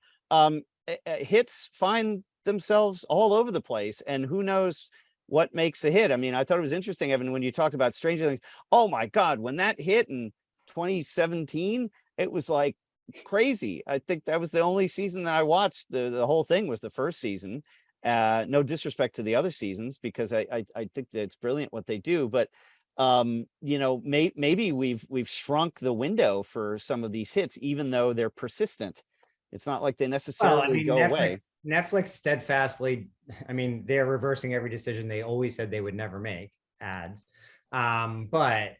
Hits find themselves all over the place, and who knows what makes a hit. I mean, I thought it was interesting, Evan, when you talked about Stranger Things. Oh my God, when that hit in 2017, it was like crazy. I think that was the only season that I watched. The whole thing was the first season. No disrespect to the other seasons, because I think that it's brilliant what they do, but maybe we've shrunk the window for some of these hits, even though they're persistent. It's not like they necessarily go away. Netflix steadfastly, I mean, they're reversing every decision they always said they would never make, ads. But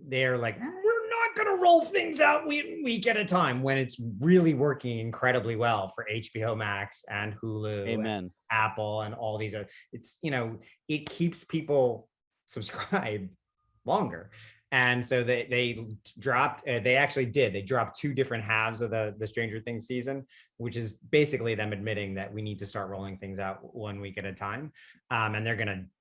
they're like, we're not going to roll things out week at a time, when it's really working incredibly well for HBO Max and Hulu. Amen. And Apple and all these other. It's, it keeps people subscribed longer. And so they dropped, they dropped 2 different halves of the Stranger Things season, which is basically them admitting that we need to start rolling things out 1 week at a time. And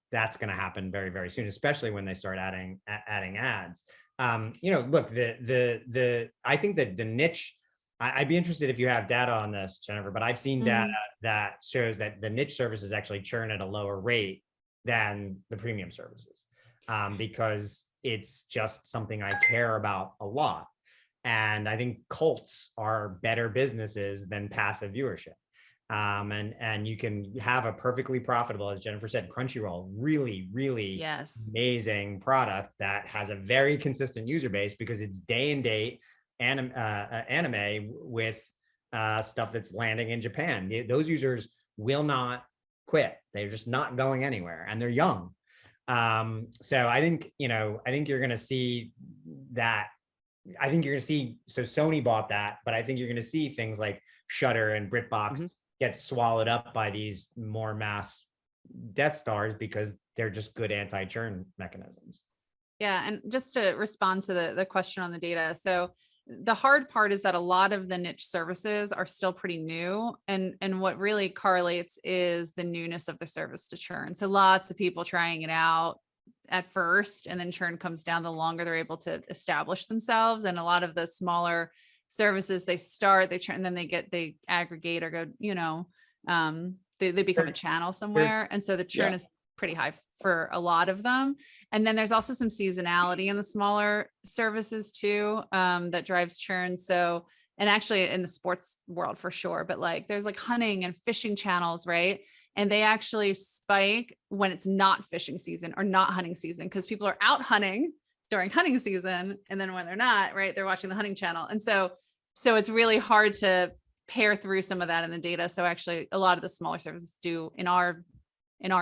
that's gonna happen very, very soon, especially when they start adding ads. Look, I think that the niche I'd be interested if you have data on this, Jennifer, but I've seen data Mm-hmm. that shows that the niche services actually churn at a lower rate than the premium services, because it's just something I care about a lot. And I think cults are better businesses than passive viewership. And you can have a perfectly profitable, as Jennifer said, Crunchyroll, really, really Yes. amazing product that has a very consistent user base because it's day and date anime with stuff that's landing in Japan. Those users will not quit. They're just not going anywhere, and they're young. So I think you're going to see that. I think you're going to see. So Sony bought that, but I think you're going to see things like Shudder and BritBox get swallowed up by these more mass Death Stars because they're just good anti-churn mechanisms. Yeah, and just to respond to the question on the data. So the hard part is that a lot of the niche services are still pretty new, and what really correlates is the newness of the service to churn. So lots of people trying it out at first, and then churn comes down the longer they're able to establish themselves. And a lot of the smaller services, they start, they churn, and then they aggregate or go, they become a channel somewhere. And so the churn is pretty high for a lot of them. And then there's also some seasonality in the smaller services too, that drives churn. So, and actually in the sports world for sure, but like there's like hunting and fishing channels, right? And they actually spike when it's not fishing season or not hunting season, because people are out hunting during hunting season. And then when they're not, right, they're watching the hunting channel. And so it's really hard to pair through some of that in the data. So actually a lot of the smaller services do in our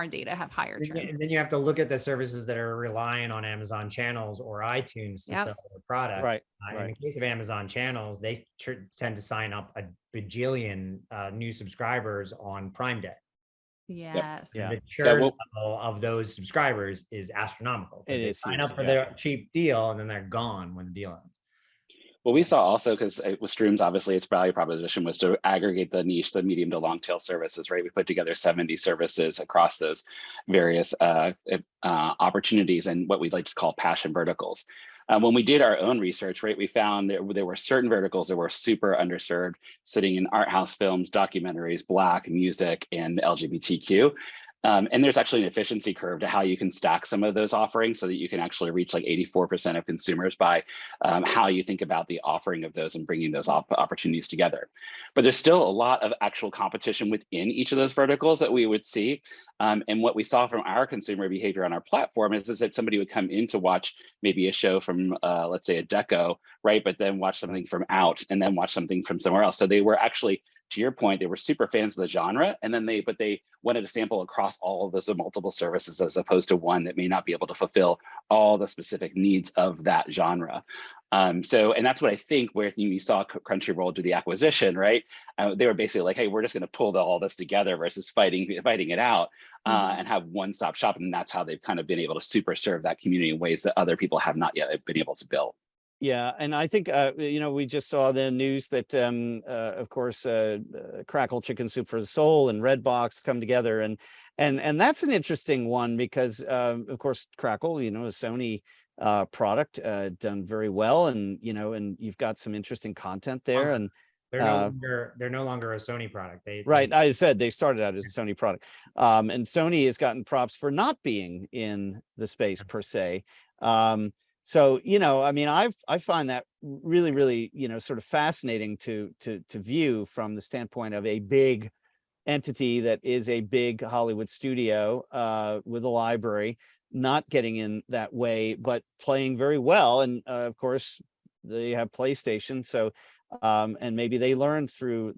data have higher churn. And then you have to look at the services that are relying on Amazon channels or iTunes to sell their product. Right. In the case of Amazon channels, they tend to sign up a bajillion new subscribers on Prime Day. Yes. Yeah. The churn level of those subscribers is astronomical. They sign up for their cheap deal and then they're gone when the deal ends. Well, we saw also, because with Struum's, obviously its value proposition was to aggregate the niche, the medium to long tail services, right? We put together 70 services across those various opportunities and what we'd like to call passion verticals. When we did our own research, right, we found there were certain verticals that were super underserved, sitting in art house films, documentaries, Black music, and LGBTQ. And there's actually an efficiency curve to how you can stack some of those offerings so that you can actually reach like 84% of consumers by how you think about the offering of those and bringing those opportunities together. But there's still a lot of actual competition within each of those verticals that we would see. And what we saw from our consumer behavior on our platform is that somebody would come in to watch maybe a show from, let's say, a Deco, right? But then watch something from Out and then watch something from somewhere else. So they were actually, to your point, they were super fans of the genre, and then they wanted to sample across all of those multiple services as opposed to one that may not be able to fulfill all the specific needs of that genre. And that's what I think where you saw Crunchyroll do the acquisition, right? They were basically like, hey, we're just going to pull all this together versus fighting it out and have one-stop shop. And that's how they've kind of been able to super serve that community in ways that other people have not yet been able to build. Yeah, and I think we just saw the news that of course Crackle Chicken Soup for the Soul and Redbox come together, and that's an interesting one because of course Crackle, a Sony product done very well, and and you've got some interesting content there, and they're no longer a Sony product. I said they started out as a Sony product, and Sony has gotten props for not being in the space per se. So, I find that really, really, sort of fascinating to view from the standpoint of a big entity that is a big Hollywood studio with a library, not getting in that way, but playing very well. And of course, they have PlayStation. So, and maybe they learned through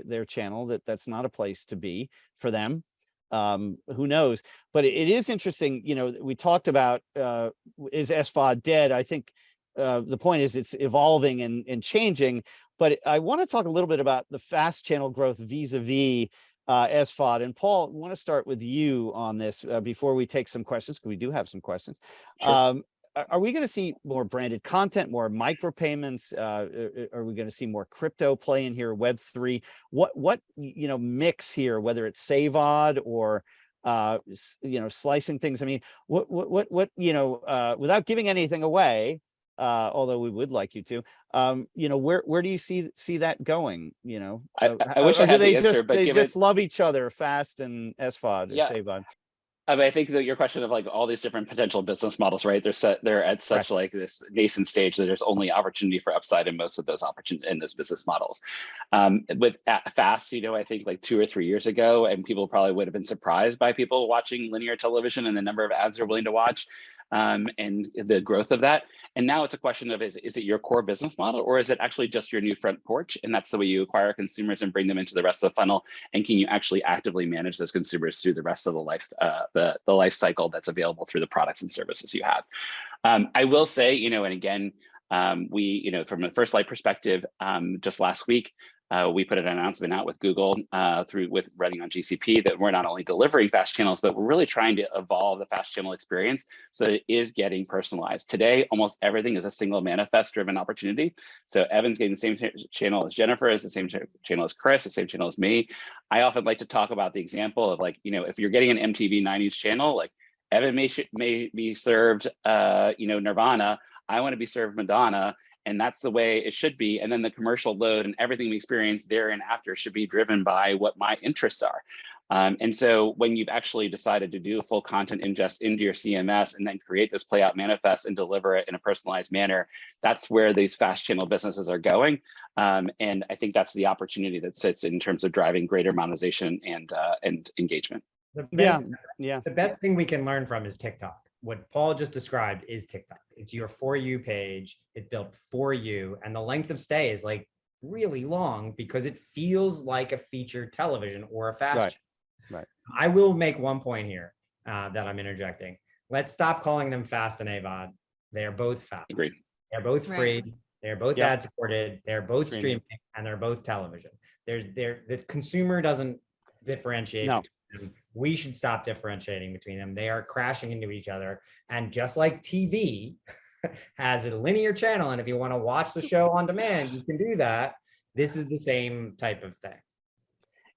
their channel that that's not a place to be for them. Who knows? But it is interesting, we talked about is SVOD dead? I think the point is it's evolving and changing, but I want to talk a little bit about the fast channel growth vis-a-vis SVOD. And Paul, I want to start with you on this before we take some questions, because we do have some questions. Sure. Are we going to see more branded content, more micropayments? Are we going to see more crypto play in here, Web3? What mix here, whether it's SVOD or slicing things? I mean, what without giving anything away, although we would like you to. You know, where do you see that going? You know, I wish I or do had they the answer, just but they given just love each other, Fast and SVOD or yeah, SAVOD? I mean, I think that your question of like all these different potential business models, right? They're at such Correct. like this nascent stage that there's only opportunity for upside in most of those in those business models. With Fast, you know, I think like 2 or 3 years ago, and people probably would have been surprised by people watching linear television and the number of ads they're willing to watch, and the growth of that. And now it's a question of is it your core business model, or is it actually just your new front porch? And that's the way you acquire consumers and bring them into the rest of the funnel. And can you actually actively manage those consumers through the rest of the life, the life cycle that's available through the products and services you have? I will say, you know, and again, we, you know, from a First Light perspective, just last week, we put an announcement out with Google with running on GCP that we're not only delivering fast channels, but we're really trying to evolve the fast channel experience so that it is getting personalized. Today, almost everything is a single manifest driven opportunity. So Evan's getting the same channel as Jennifer, is the same channel as Chris, the same channel as me. I often like to talk about the example of like, you know, if you're getting an MTV 90s channel, like Evan may be served, you know, Nirvana. I want to be served Madonna. And that's the way it should be. And then the commercial load and everything we experience there and after should be driven by what my interests are. And so when you've actually decided to do a full content ingest into your CMS and then create this play out manifest and deliver it in a personalized manner, that's where these fast channel businesses are going. And I think that's the opportunity that sits in terms of driving greater monetization and engagement. The best, Yeah. the best thing we can learn from is TikTok. What Paul just described is TikTok. It's your For You page. It's built for you. And the length of stay is like really long because it feels like a featured television or a fast channel. Right. I will make one point here that I'm interjecting. Let's stop calling them fast and AVOD. They are both fast. Agreed. They're both free. They're both ad supported. They're both streaming, and they're both television. The consumer doesn't differentiate between them. We should stop differentiating between them. They are crashing into each other. And just like TV has a linear channel, and if you want to watch the show on demand, you can do that. This is the same type of thing.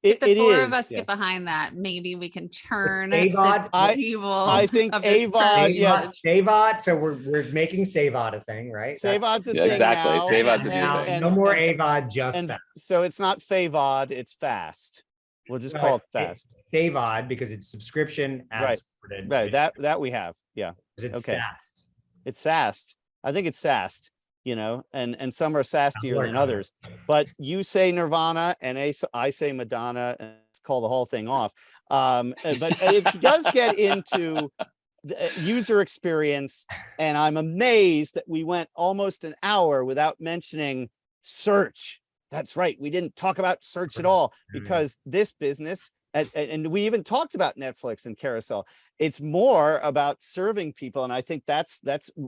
If the four of us get behind that, maybe we can turn the tables. I think AVOD, yes. SVOD. So we're making SVOD a thing, right? SVOD's a thing exactly. now. SVOD's a new thing. No more AVOD, just fast. So it's not FAVOD, it's fast. We'll just call it fast. SVOD because it's subscription ad supported. Right. That we have. Yeah. It's SAST. It's SAST. I think it's SAST, you know, and some are sastier than others. But you say Nirvana and I say Madonna, and let's call the whole thing off. But it does get into the user experience, and I'm amazed that we went almost an hour without mentioning search. That's right. We didn't talk about search at all because this business, and we even talked about Netflix and Carousel. It's more about serving people. And I think that's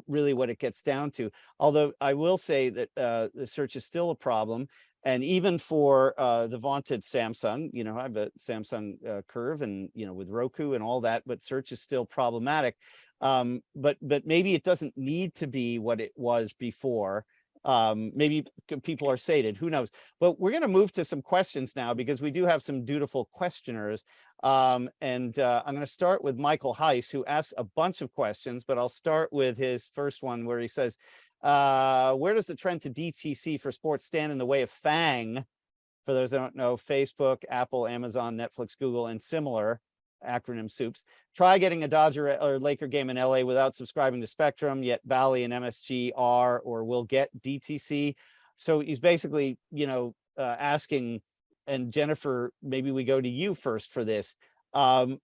really what it gets down to. Although I will say that the search is still a problem. And even for the vaunted Samsung, you know, I have a Samsung Curve and, you know, with Roku and all that, but search is still problematic. But maybe it doesn't need to be what it was before. Maybe people are sated, who knows? But we're going to move to some questions now because we do have some dutiful questioners. And I'm going to start with Michael Heiss, who asks a bunch of questions, but I'll start with his first one where he says, where does the trend to DTC for sports stand in the way of FANG? For those that don't know, Facebook, Apple, Amazon, Netflix, Google, and similar acronym soups. Try getting a Dodger or Laker game in LA without subscribing to Spectrum, yet Bally and MSG are or will get DTC. So he's basically, you know, asking, and Jennifer, maybe we go to you first for this. Where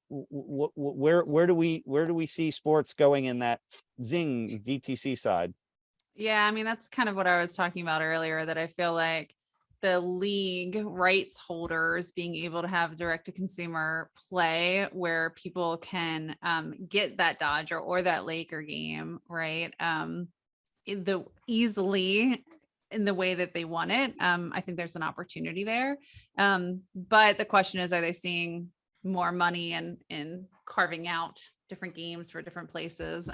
do we see sports going in that Zing DTC side? Yeah, I mean, that's kind of what I was talking about earlier, that I feel like the league rights holders being able to have direct to consumer play where people can get that Dodger or that Laker game, right? Easily in the way that they want it. I think there's an opportunity there. But the question is, are they seeing more money in carving out different games for different places?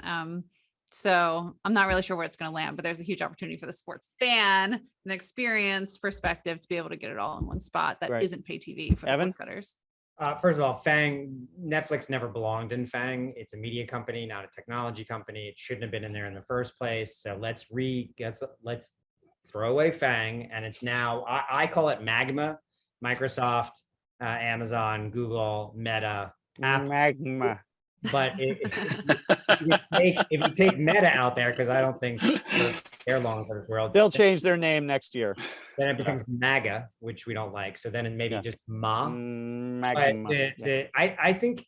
So I'm not really sure where it's going to land, but there's a huge opportunity for the sports fan and experience perspective to be able to get it all in one spot that isn't pay TV for the sports bettors. First of all, Netflix never belonged in Fang. It's a media company, not a technology company. It shouldn't have been in there in the first place. So let's throw away Fang, and it's now, I call it Magma. Microsoft, Amazon, Google, Meta, Apple. Magma. But if you take Meta out there, because I don't think they're long for this world, They'll change their name next year. then it becomes MAGA, which we don't like. So then it maybe just Ma. Magma. But I think,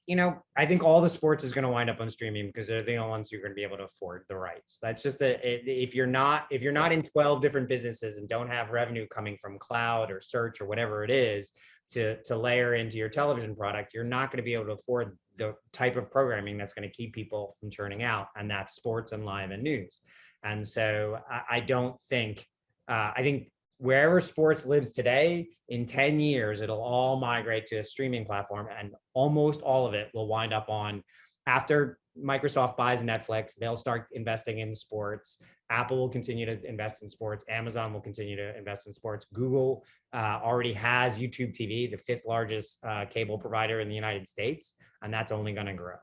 I think all the sports is going to wind up on streaming because they're the only ones who are going to be able to afford the rights. That's just if you're not in 12 different businesses and don't have revenue coming from cloud or search or whatever it is to layer into your television product, you're not going to be able to afford the type of programming that's going to keep people from churning out, and that's sports and live and news. And so I don't think, I think wherever sports lives today, in 10 years, it'll all migrate to a streaming platform, and almost all of it will wind up on, after Microsoft buys Netflix, they'll start investing in sports. Apple will continue to invest in sports. Amazon will continue to invest in sports. Google already has YouTube TV, the 5th largest cable provider in the United States, and that's only going to grow.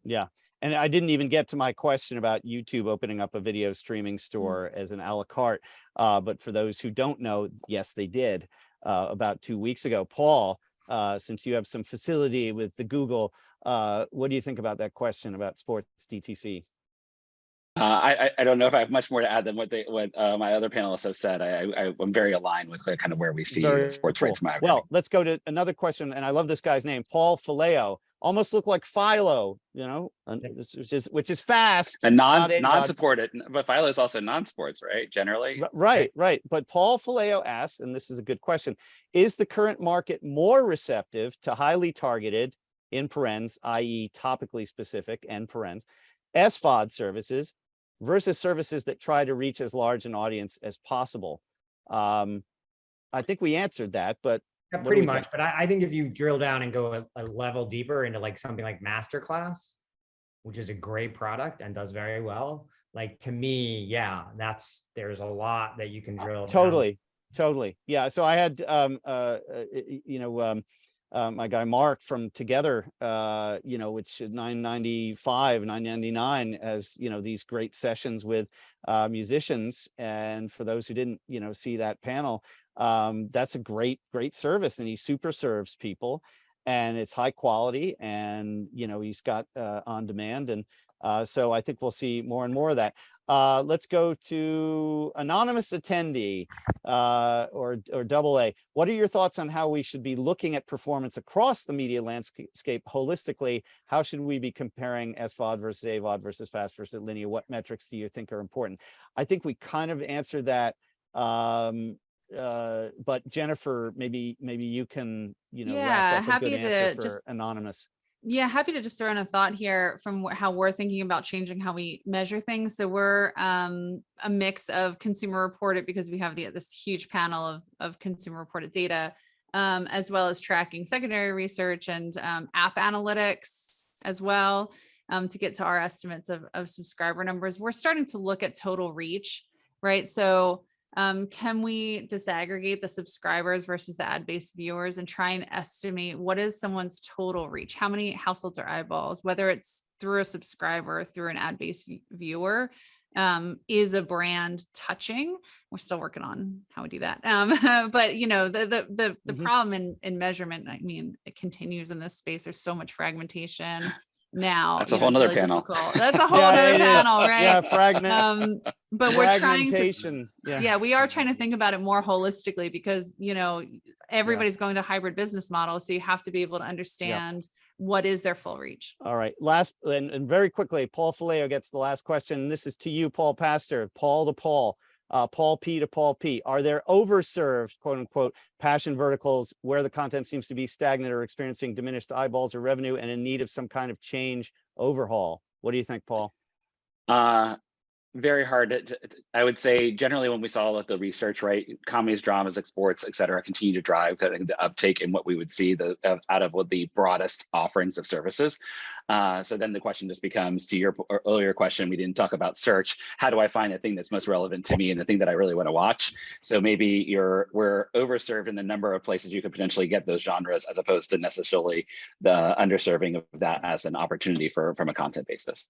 Yeah. And I didn't even get to my question about YouTube opening up a video streaming store as an a la carte. But for those who don't know, yes, they did about 2 weeks ago. Paul, since you have some facility with the Google, what do you think about that question about sports DTC? I don't know if I have much more to add than what my other panelists have said. I'm very aligned with kind of where we see sports rights migrating. Well, let's go to another question, and I love this guy's name, Paul Faleo. Almost look like Philo, which is fast and non-supported, but Philo is also non-sports, right? Generally, right. But Paul Faleo asks, and this is a good question: is the current market more receptive to highly targeted, in parens, i.e., topically specific, end parens, SVOD services versus services that try to reach as large an audience as possible? I think we answered that, but. Yeah, pretty much. But I think if you drill down and go a level deeper into like something like Masterclass, which is a great product and does very well, like to me, yeah, there's a lot that you can drill down. Totally. Yeah. So I had, my guy Mark from Together, which is $9.95, $9.99, as these great sessions with musicians. And for those who didn't, see that panel, that's a great service, and he super serves people, and it's high quality, and he's got on demand, and so I think we'll see more and more of that. Let's go to anonymous attendee, or double A. What are your thoughts on how we should be looking at performance across the media landscape holistically? How should we be comparing SVOD versus AVOD versus fast versus linear? What metrics do you think are important? I think we kind of answered that. But Jennifer, maybe you can, wrap up a good answer for anonymous. Yeah, happy to just throw in a thought here from how we're thinking about changing how we measure things. So we're a mix of consumer reported, because we have this huge panel of consumer reported data, as well as tracking secondary research and app analytics as well, to get to our estimates of subscriber numbers. We're starting to look at total reach, right? So can we disaggregate the subscribers versus the ad-based viewers and try and estimate what is someone's total reach? How many households or eyeballs, whether it's through a subscriber, through an ad-based viewer, is a brand touching? We're still working on how we do that. But the problem in measurement, I mean, it continues in this space. There's so much fragmentation. Now that's a whole nother panel. Difficult. That's a whole other panel, right? Yeah, fragment. But we're trying to, yeah, we are trying to think about it more holistically, because everybody's going to hybrid business models, so you have to be able to understand what is their full reach. All right, last and very quickly, Paul Faleo gets the last question. This is to you, Paul Pastor, Paul to Paul. Paul P to Paul P. Are there overserved, quote unquote, passion verticals where the content seems to be stagnant or experiencing diminished eyeballs or revenue and in need of some kind of change overhaul? What do you think, Paul? very hard I would say generally when we saw the research, right, comedies, dramas, sports, et cetera, continue to drive the uptake in what we would see out of what the broadest offerings of services. So then the question just becomes, to your earlier question, we didn't talk about search. How do I find the thing that's most relevant to me and the thing that I really want to watch? So maybe we're overserved in the number of places you could potentially get those genres, as opposed to necessarily the underserving of that as an opportunity from a content basis.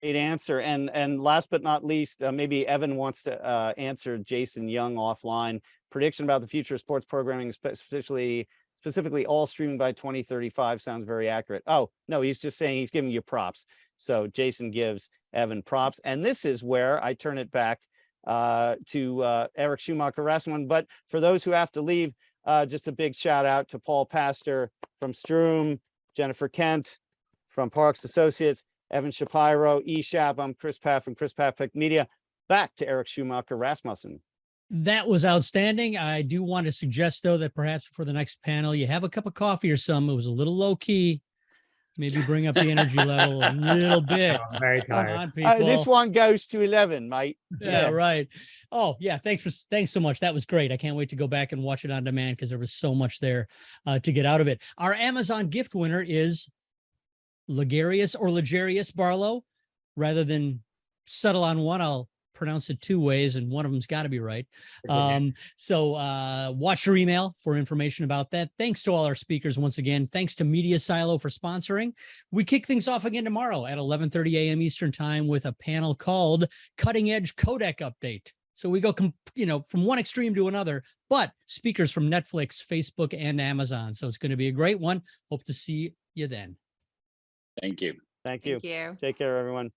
Great answer. And last but not least, maybe Evan wants to answer Jason Young offline. Prediction about the future of sports programming, specifically all streaming by 2035 sounds very accurate. Oh, no, he's just saying he's giving you props. So Jason gives Evan props. And this is where I turn it back to Eric Schumacher-Rasmussen. But for those who have to leave, just a big shout out to Paul Pastor from Struum, Jennifer Kent from Parks Associates, Evan Shapiro, ESHAP. I'm Chris Pfaff from Chris Pfaff Media. Back to Eric Schumacher-Rasmussen. That was outstanding. I do want to suggest, though, that perhaps for the next panel, you have a cup of coffee or something. It was a little low key. Maybe bring up the energy level a little bit. I'm very Come tired. on, people. This one goes to 11, mate. Yeah, right. Oh, yeah. Thanks so much. That was great. I can't wait to go back and watch it on demand because there was so much there to get out of it. Our Amazon gift winner is Legarius Barlow. Rather than settle on one, I'll pronounce it two ways, and one of them's got to be right. So watch your email for information about that. Thanks to all our speakers once again. Thanks to Media Silo for sponsoring. We kick things off again tomorrow at 11:30 a.m. Eastern time with a panel called Cutting Edge Codec Update. So we go, from one extreme to another, but speakers from Netflix, Facebook, and Amazon. So it's going to be a great one. Hope to see you then. Thank you. Thank you. Thank you. Take care, everyone.